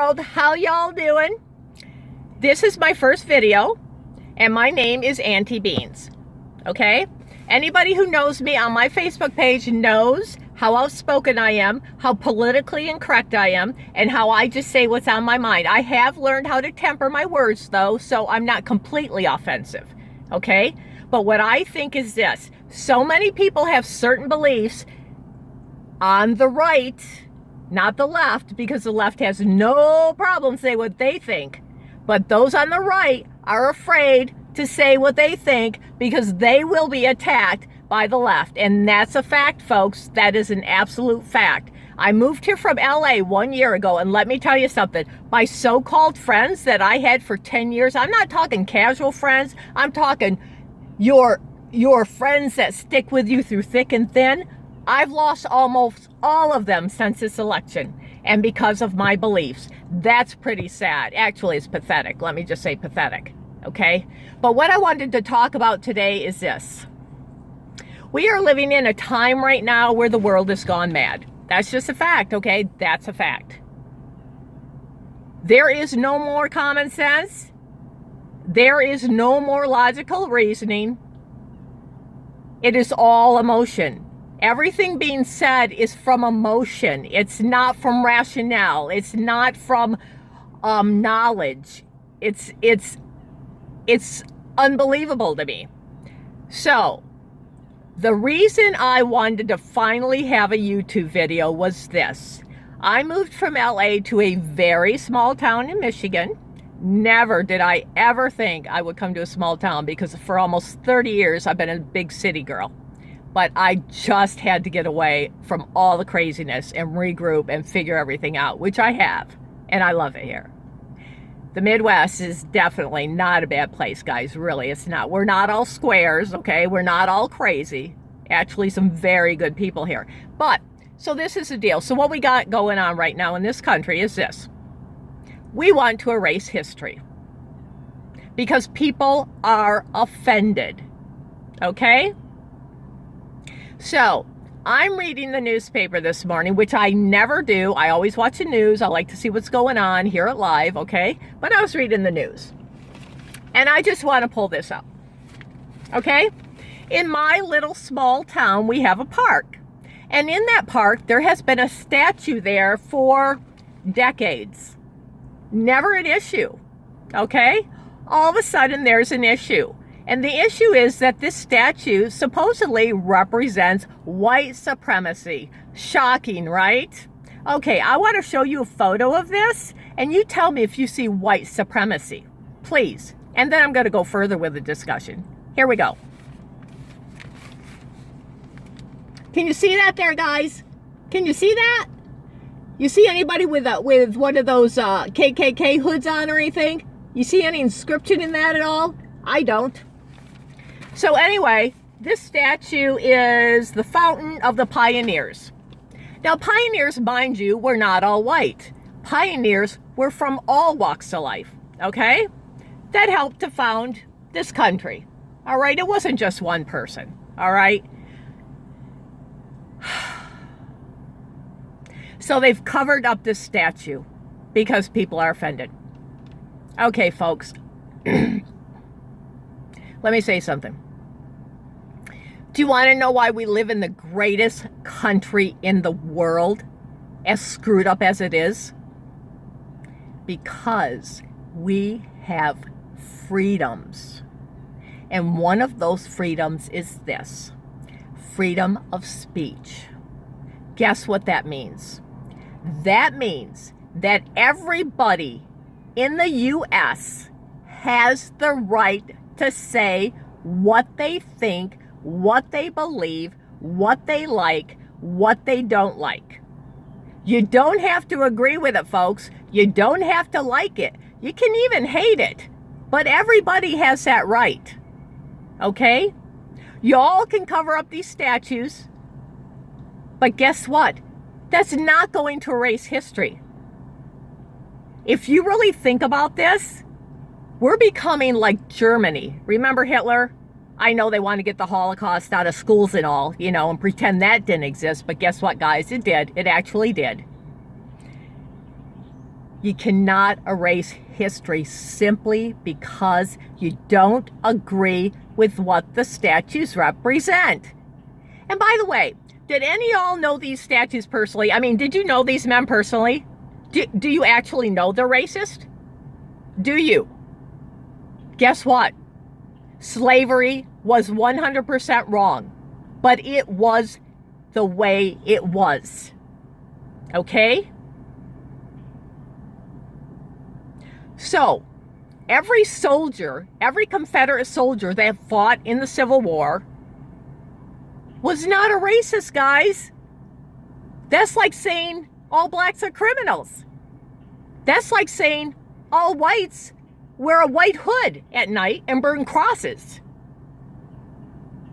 world, how y'all doing? This is my first video, and my name is Auntie Beans, okay? Anybody who knows me on my Facebook page knows how outspoken I am, how politically incorrect I am, and how I just say what's on my mind. I have learned how to temper my words, though, so I'm not completely offensive, okay? But what I think is this. So many people have certain beliefs on the right, not the left, because the left has no problem saying what they think. But those on the right are afraid to say what they think because they will be attacked by the left. And that's a fact, folks. That is an absolute fact. I moved here from LA 1 year ago, and let me tell you something. My so-called friends that I had for 10 years, I'm not talking casual friends. I'm talking your friends that stick with you through thick and thin. I've lost almost all of them since this election, and because of my beliefs. That's pretty sad. Actually, it's pathetic. Let me just say pathetic, okay? But what I wanted to talk about today is this. We are living in a time right now where the world has gone mad. That's just a fact, okay? That's a fact. There is no more common sense. There is no more logical reasoning. It is all emotion. Everything being said is from emotion. It's not from rationale. It's not from knowledge. It's unbelievable to me. So, the reason I wanted to finally have a YouTube video was this. I moved from LA to a very small town in Michigan. Never did I ever think I would come to a small town because for almost 30 years I've been a big city girl. But I just had to get away from all the craziness and regroup and figure everything out, which I have. And I love it here. The Midwest is definitely not a bad place, guys. Really, it's not. We're not all squares, okay? We're not all crazy. Actually, some very good people here. But, so this is the deal. So what we got going on right now in this country is this. We want to erase history. Because people are offended. Okay? So, I'm reading the newspaper this morning, which I never do. I always watch the news. I like to see what's going on, hear it live, okay? But I was reading the news. And I just want to pull this up. Okay? In my little small town, we have a park. And in that park, there has been a statue there for decades. Never an issue. Okay? All of a sudden, there's an issue. And the issue is that this statue supposedly represents white supremacy. Shocking, right? Okay, I want to show you a photo of this, and you tell me if you see white supremacy, please. And then I'm going to go further with the discussion. Here we go. Can you see that there, guys? Can you see that? You see anybody with one of those KKK hoods on or anything? You see any inscription in that at all? I don't. So anyway, this statue is the Fountain of the Pioneers. Now, pioneers, mind you, were not all white. Pioneers were from all walks of life, okay? That helped to found this country, all right? It wasn't just one person, all right? So they've covered up this statue because people are offended. Okay, folks. Let me say something. Do you want to know why we live in the greatest country in the world, as screwed up as it is? Because we have freedoms. And one of those freedoms is this: freedom of speech. Guess what that means? That means that everybody in the U.S. has the right to say what they think, what they believe, what they like, what they don't like. You don't have to agree with it, folks. You don't have to like it. You can even hate it. But everybody has that right. Okay? Y'all can cover up these statues. But guess what? That's not going to erase history. If you really think about this, we're becoming like Germany. Remember Hitler? I know they want to get the Holocaust out of schools and all, you know, and pretend that didn't exist. But guess what, guys? It did. It actually did. You cannot erase history simply because you don't agree with what the statues represent. And by the way, did any of y'all know these statues personally? I mean, did you know these men personally? Do you actually know they're racist? Do you? Guess what? Slavery was 100% wrong, but it was the way it was. Okay? So, every soldier, every Confederate soldier that fought in the Civil War was not a racist, guys. That's like saying all blacks are criminals. That's like saying all whites wear a white hood at night and burn crosses.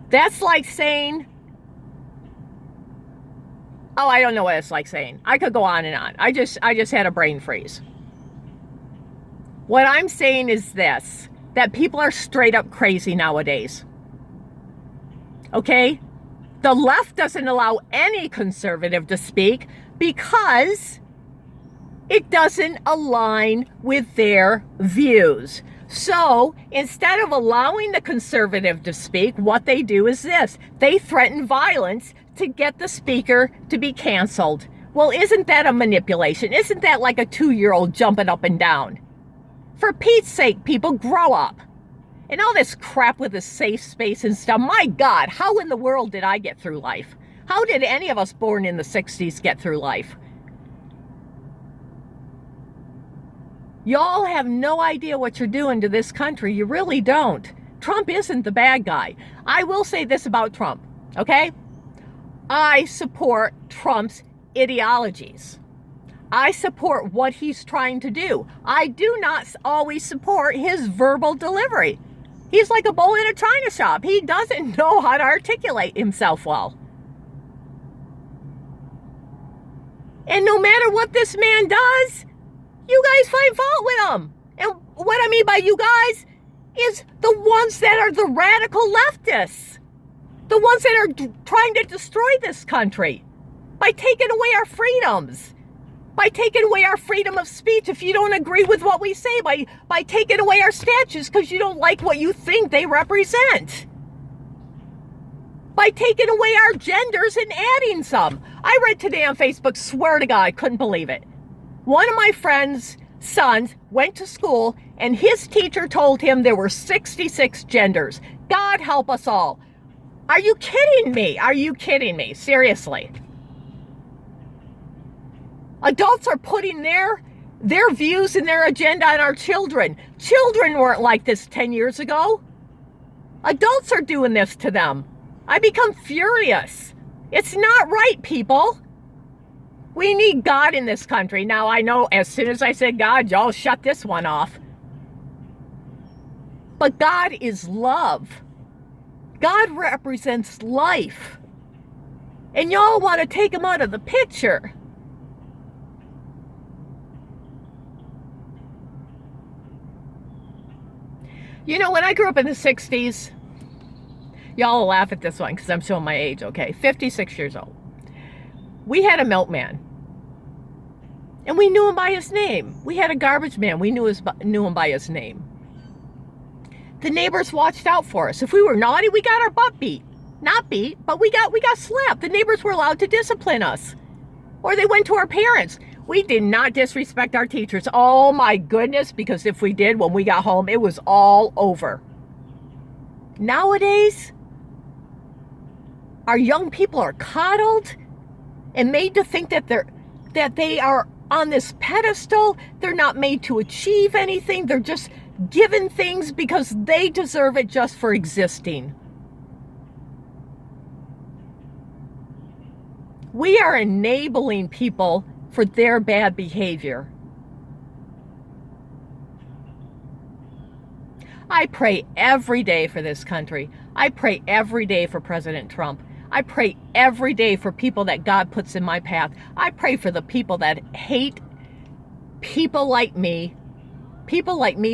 That's like saying, oh, I don't know what it's like saying. I could go on and on. I just had a brain freeze. What I'm saying is this, that people are straight up crazy nowadays. Okay? The left doesn't allow any conservative to speak because it doesn't align with their views. So instead of allowing the conservative to speak, what they do is this. They threaten violence to get the speaker to be canceled. Well, isn't that a manipulation? Isn't that like a 2-year-old jumping up and down? For Pete's sake, people, grow up. And all this crap with the safe space and stuff, my God, how in the world did I get through life? How did any of us born in the 60s get through life? Y'all have no idea what you're doing to this country. You really don't. Trump isn't the bad guy. I will say this about Trump, okay? I support Trump's ideologies. I support what he's trying to do. I do not always support his verbal delivery. He's like a bull in a china shop. He doesn't know how to articulate himself well. And no matter what this man does, you guys find fault with him. And what I mean by you guys is the ones that are the radical leftists. The ones that are trying to destroy this country by taking away our freedoms. By taking away our freedom of speech if you don't agree with what we say. By taking away our statues because you don't like what you think they represent. By taking away our genders and adding some. I read today on Facebook, swear to God, I couldn't believe it. One of my friend's sons went to school and his teacher told him there were 66 genders. God help us all. Are you kidding me? Are you kidding me? Seriously. Adults are putting their views and their agenda on our children. Children weren't like this 10 years ago. Adults are doing this to them. I become furious. It's not right, people. We need God in this country. Now, I know as soon as I said God, y'all shut this one off. But God is love. God represents life. And y'all want to take him out of the picture. You know, when I grew up in the 60s, y'all will laugh at this one because I'm showing my age, okay? 56 years old. We had a milkman. And we knew him by his name. We had a garbage man. We knew him by his name. The neighbors watched out for us. If we were naughty, we got our butt beat. Not beat, but we got slapped. The neighbors were allowed to discipline us. Or they went to our parents. We did not disrespect our teachers. Oh my goodness, because if we did, when we got home, it was all over. Nowadays, our young people are coddled and made to think that they are on this pedestal. They're not made to achieve anything. They're just given things because they deserve it just for existing. We are enabling people for their bad behavior. I pray every day for this country. I pray every day for President Trump. I pray every day for people that God puts in my path. I pray for the people that hate people like me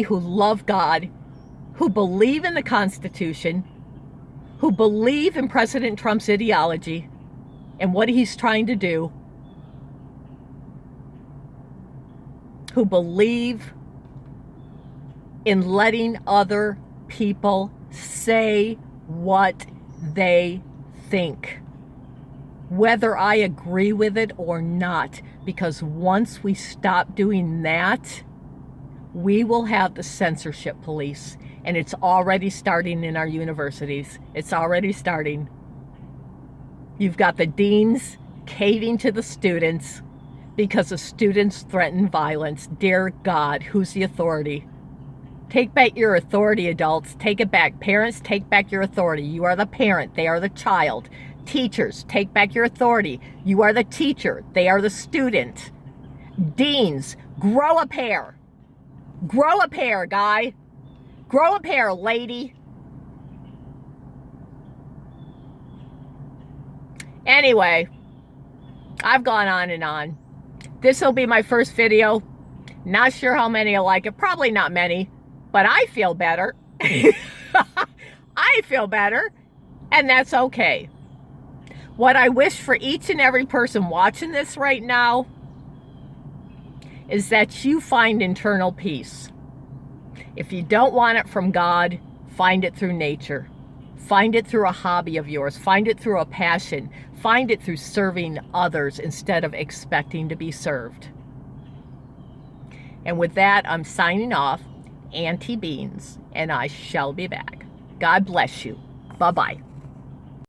who love God, who believe in the Constitution, who believe in President Trump's ideology and what he's trying to do. who believe in letting other people say what they think, whether I agree with it or not, because once we stop doing that, we will have the censorship police, and it's already starting in our universities. It's already starting. You've got the deans caving to the students because the students threaten violence. Dear God, who's the authority? Take back your authority, adults. Take it back. Parents, take back your authority. You are the parent. They are the child. Teachers, take back your authority. You are the teacher. They are the student. Deans, grow a pair. Grow a pair, guy. Grow a pair, lady. Anyway, I've gone on and on. This will be my first video. Not sure how many will like it. Probably not many. But I feel better. I feel better. And that's okay. What I wish for each and every person watching this right now is that you find internal peace. If you don't want it from God, find it through nature. Find it through a hobby of yours. Find it through a passion. Find it through serving others instead of expecting to be served. And with that, I'm signing off. Auntie Beans, and I shall be back. God bless you. Bye-bye.